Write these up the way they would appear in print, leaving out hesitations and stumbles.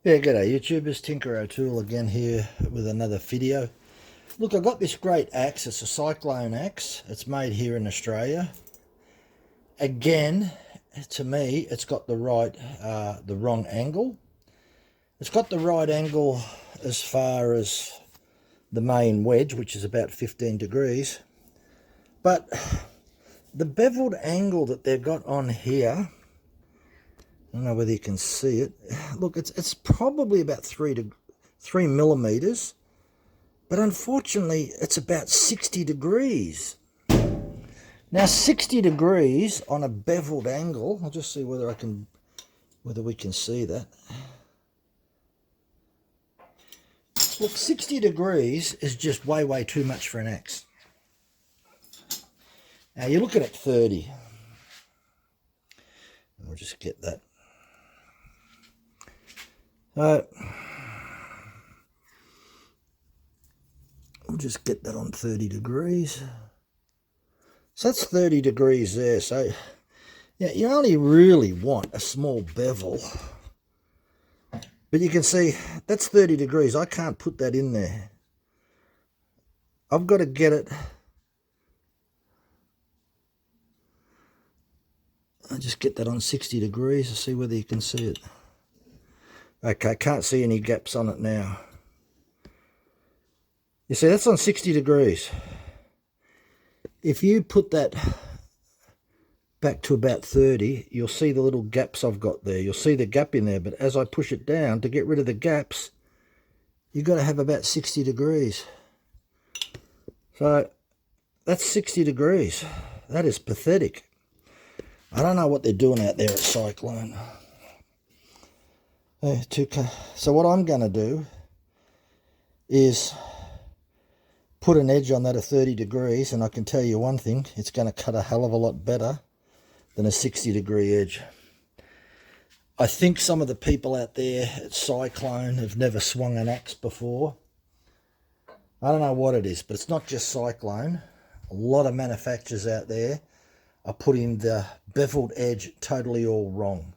Yeah, g'day YouTubers, Tinker O'Toole again here with another video. Look, I got this great axe. It's a Cyclone Axe. It's made here in Australia. Again, to me, it's got the wrong angle. It's got the right angle as far as the main wedge, which is about 15 degrees. But the beveled angle that they've got on here, I don't know whether you can see it. Look, it's probably about 3 millimeters, but unfortunately it's about 60 degrees. Now 60 degrees on a beveled angle, I'll just see whether we can see that. Look, 60 degrees is just way too much for an axe. Now you're looking at 30. We'll just get that. So we'll just get that on 30 degrees. So that's 30 degrees there. So yeah, you only really want a small bevel. But you can see that's 30 degrees. I can't put that in there. I've got to get it. I'll just get that on 60 degrees to see whether you can see it. Okay, can't see any gaps on it now. You see, that's on 60 degrees. If you put that back to about 30, you'll see the little gaps I've got there. You'll see the gap in there, but as I push it down to get rid of the gaps, you've got to have about 60 degrees. So that's 60 degrees. That is pathetic. I don't know what they're doing out there at Cyclone. So what I'm going to do is put an edge on that of 30 degrees, and I can tell you one thing, it's going to cut a hell of a lot better than a 60 degree edge. I think some of the people out there at Cyclone have never swung an axe before. I don't know what it is, but it's not just Cyclone. A lot of manufacturers out there are putting the beveled edge totally all wrong,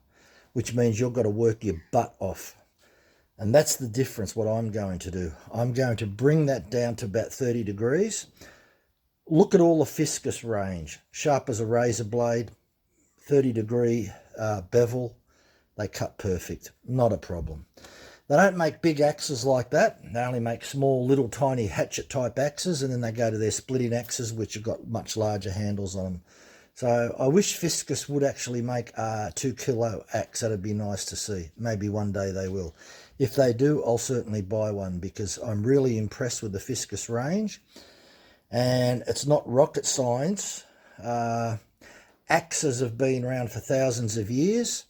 which means you've got to work your butt off. And that's the difference, what I'm going to do. I'm going to bring that down to about 30 degrees. Look at all the Fiscus range. Sharp as a razor blade, 30 degree bevel. They cut perfect, not a problem. They don't make big axes like that. They only make small, little, tiny hatchet type axes, and then they go to their splitting axes, which have got much larger handles on them. So I wish Fiscus would actually make a 2 kilo axe. That'd be nice to see. Maybe one day they will. If they do, I'll certainly buy one, because I'm really impressed with the Fiscus range. And it's not rocket science. Axes have been around for thousands of years,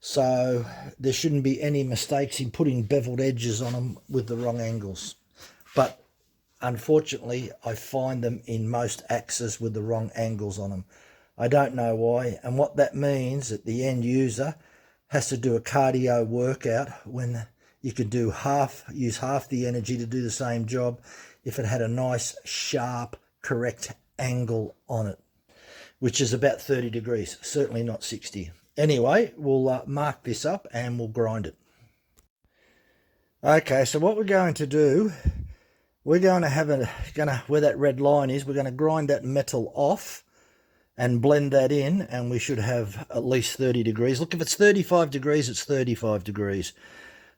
so there shouldn't be any mistakes in putting beveled edges on them with the wrong angles. But unfortunately, I find them in most axes with the wrong angles on them. I don't know why, and what that means that the end user has to do a cardio workout when you could use half the energy to do the same job if it had a nice, sharp, correct angle on it, which is about 30 degrees, certainly not 60. Anyway, we'll mark this up and we'll grind it. Okay, so what we're going to do, we're going to where that red line is, we're going to grind that metal off and blend that in, and we should have at least 30 degrees. Look, if it's 35 degrees, it's 35 degrees.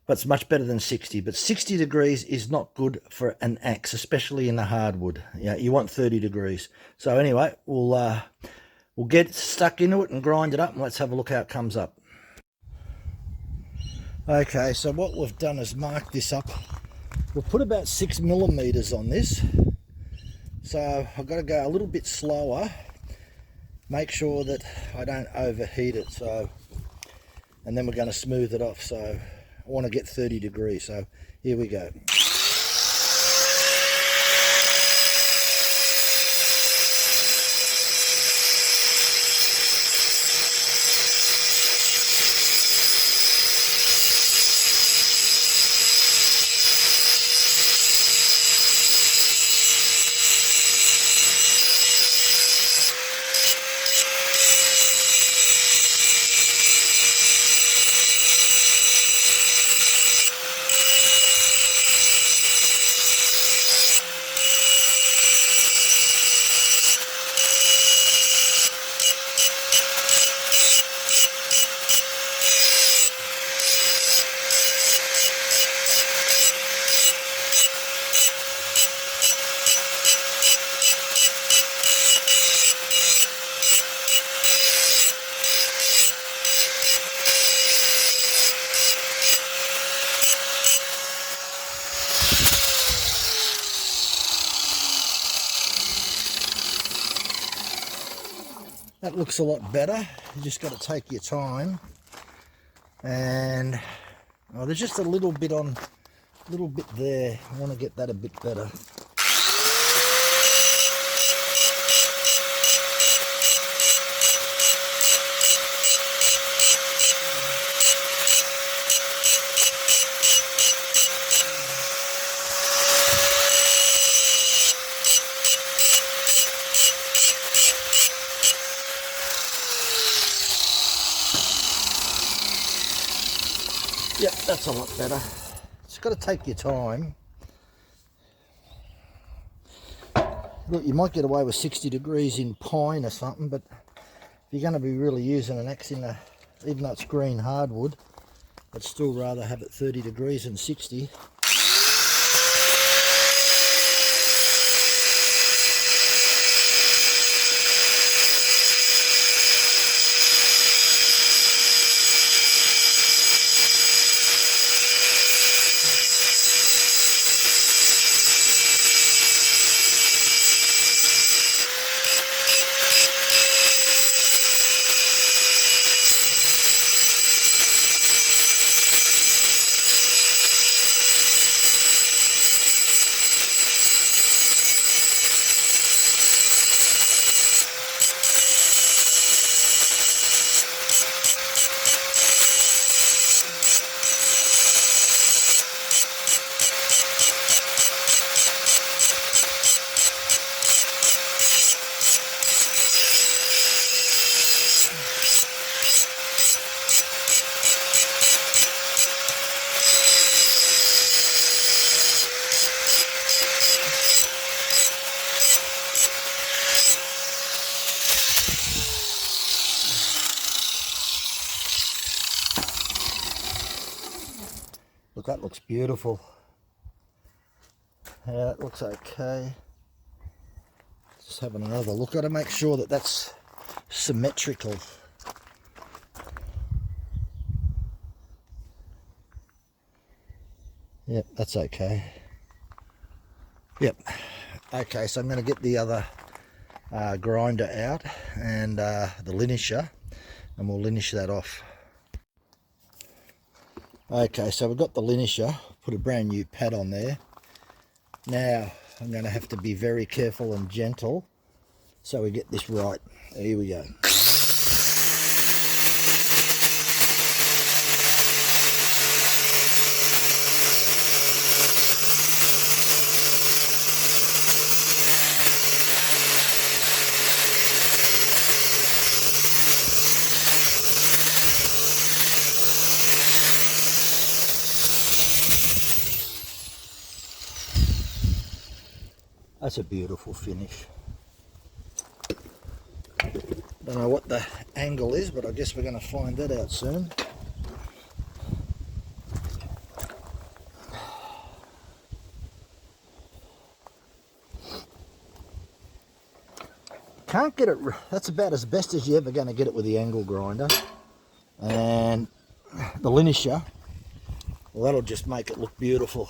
But it's much better than 60. But 60 degrees is not good for an axe, especially in the hardwood. Yeah, you want 30 degrees. So anyway, we'll get stuck into it and grind it up, and let's have a look how it comes up. Okay, so what we've done is mark this up. We'll put about 6 millimeters on this. So I've got to go a little bit slower. Make sure that I don't overheat it. And then we're going to smooth it off. So I want to get 30 degrees. So here we go. That looks a lot better. You just got to take your time. And oh, there's just a little bit there. I want to get that a bit better. Yep, that's a lot better. It's got to take your time. Look, you might get away with 60 degrees in pine or something, but if you're going to be really using an axe in even though it's green hardwood, I'd still rather have it 30 degrees than 60. Look, that looks beautiful. Yeah, that looks okay. Just having another look. Got to make sure that that's symmetrical. Yep, that's okay. Yep. Okay, so I'm going to get the other grinder out and the linisher, and we'll linish that off. Okay, so we've got the linisher, put a brand new pad on there. Now I'm going to have to be very careful and gentle so we get this right. Here we go. That's a beautiful finish. Don't know what the angle is, but I guess we're going to find that out soon. Can't get it, that's about as best as you're ever going to get it with the angle grinder. And the linisher, well, that'll just make it look beautiful.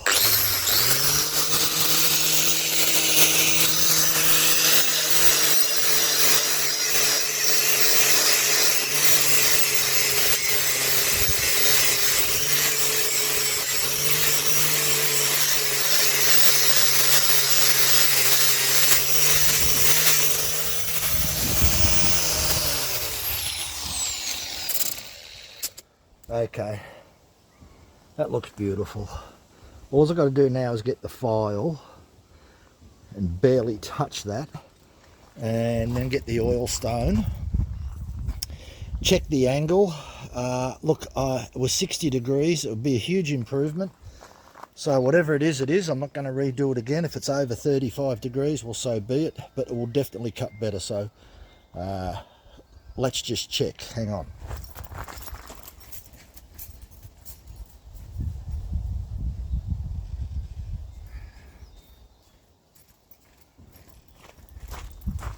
Okay, that looks beautiful. All I've got to do now is get the file and barely touch that, and then get the oil stone, check the angle. Look, it was 60 degrees. It would be a huge improvement. So whatever it is, I'm not going to redo it again. If it's over 35 degrees, well, so be it, but it will definitely cut better. So let's just check. Hang on.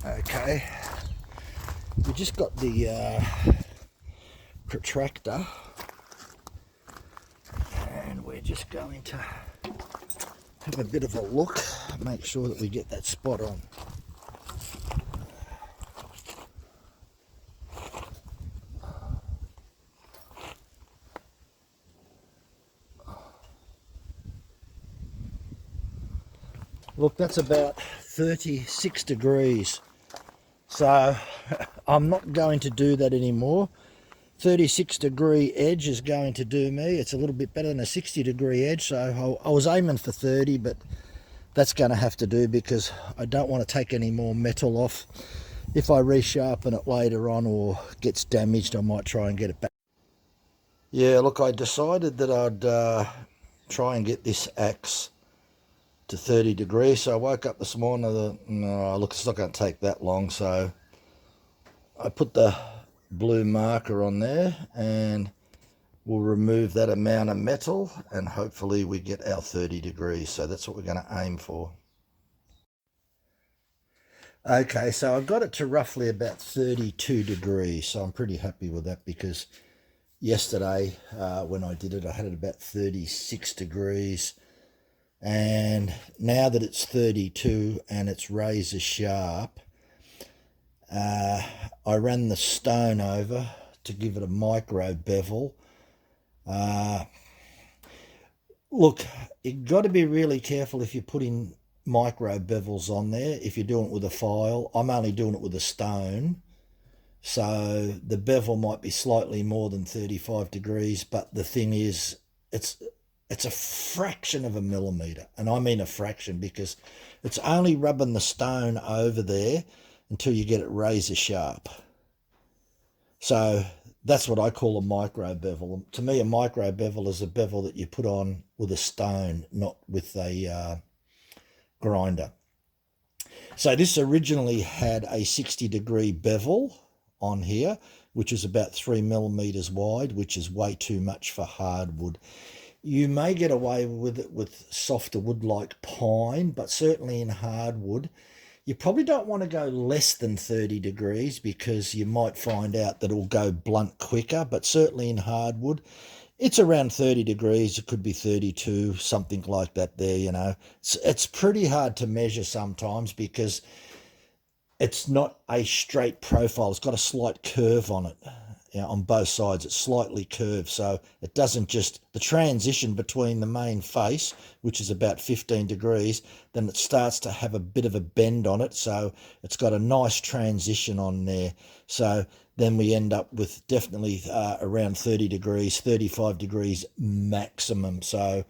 Okay, we just got the protractor, and we're just going to have a bit of a look, make sure that we get that spot on. Look, that's about 36 degrees. So I'm not going to do that anymore. 36-degree edge is going to do me. It's a little bit better than a 60-degree edge. So I was aiming for 30, but that's going to have to do because I don't want to take any more metal off. If I resharpen it later on or gets damaged, I might try and get it back. Yeah, look, I decided that I'd try and get this axe to 30 degrees. So I woke up this morning and thought, no, look, it's not going to take that long. So I put the blue marker on there and we'll remove that amount of metal and hopefully we get our 30 degrees. So that's what we're going to aim for. Okay, so I got it to roughly about 32 degrees. So I'm pretty happy with that because yesterday when I did it, I had it about 36 degrees. And now that it's 32 and it's razor sharp, I ran the stone over to give it a micro bevel. Look, you've got to be really careful if you're putting micro bevels on there. If you're doing it with a file, I'm only doing it with a stone. So the bevel might be slightly more than 35 degrees, but the thing is, it's a fraction of a millimetre. And I mean a fraction because it's only rubbing the stone over there until you get it razor sharp. So that's what I call a micro bevel. To me, a micro bevel is a bevel that you put on with a stone, not with a grinder. So this originally had a 60-degree bevel on here, which is about 3 millimeters wide, which is way too much for hardwood. You may get away with it with softer wood like pine, but certainly in hardwood, you probably don't want to go less than 30 degrees because you might find out that it'll go blunt quicker, but certainly in hardwood, it's around 30 degrees. It could be 32, something like that there, you know. It's pretty hard to measure sometimes because it's not a straight profile. It's got a slight curve on it. You know, on both sides, it's slightly curved, so it doesn't just, the transition between the main face, which is about 15 degrees, then it starts to have a bit of a bend on it, so it's got a nice transition on there. So then we end up with definitely around 30 degrees, 35 degrees maximum. So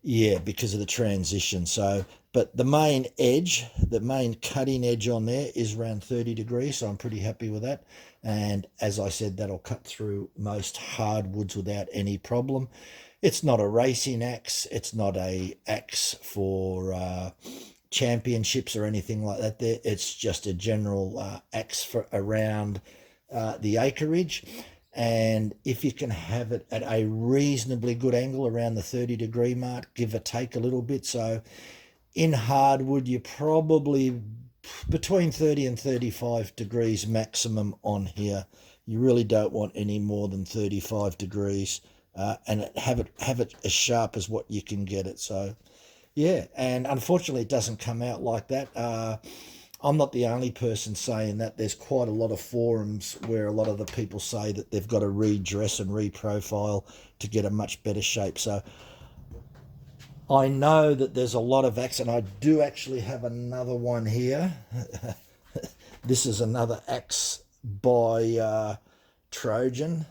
yeah, because of the transition. So, but the main edge, the main cutting edge on there is around 30 degrees. So I'm pretty happy with that. And as I said, that'll cut through most hardwoods without any problem. It's not a racing axe. It's not a axe for championships or anything like that there. It's just a general axe for around the acreage. And if you can have it at a reasonably good angle around the 30-degree mark, give or take a little bit. So in hardwood, you're probably between 30 and 35 degrees maximum on here. You really don't want any more than 35 degrees and have it as sharp as what you can get it. So yeah, and unfortunately it doesn't come out like that. I'm not the only person saying that. There's quite a lot of forums where a lot of the people say that they've got to redress and reprofile to get a much better shape. So I know that there's a lot of axe, and I do actually have another one here. This is another axe by Trojan.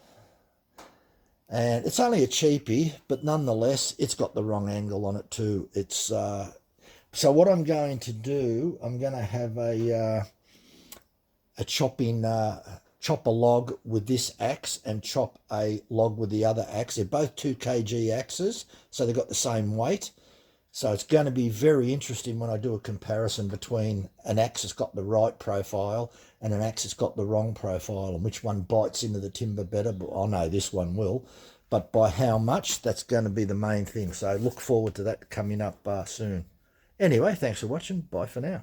And it's only a cheapie, but nonetheless, it's got the wrong angle on it too. It's so what I'm going to do, I'm going to have a chop a log with this axe and chop a log with the other axe. They're both 2 kg axes, so they've got the same weight. So it's going to be very interesting when I do a comparison between an axe that's got the right profile and an axe that's got the wrong profile, and which one bites into the timber better. But I know this one will. But by how much, that's going to be the main thing. So look forward to that coming up soon. Anyway, thanks for watching. Bye for now.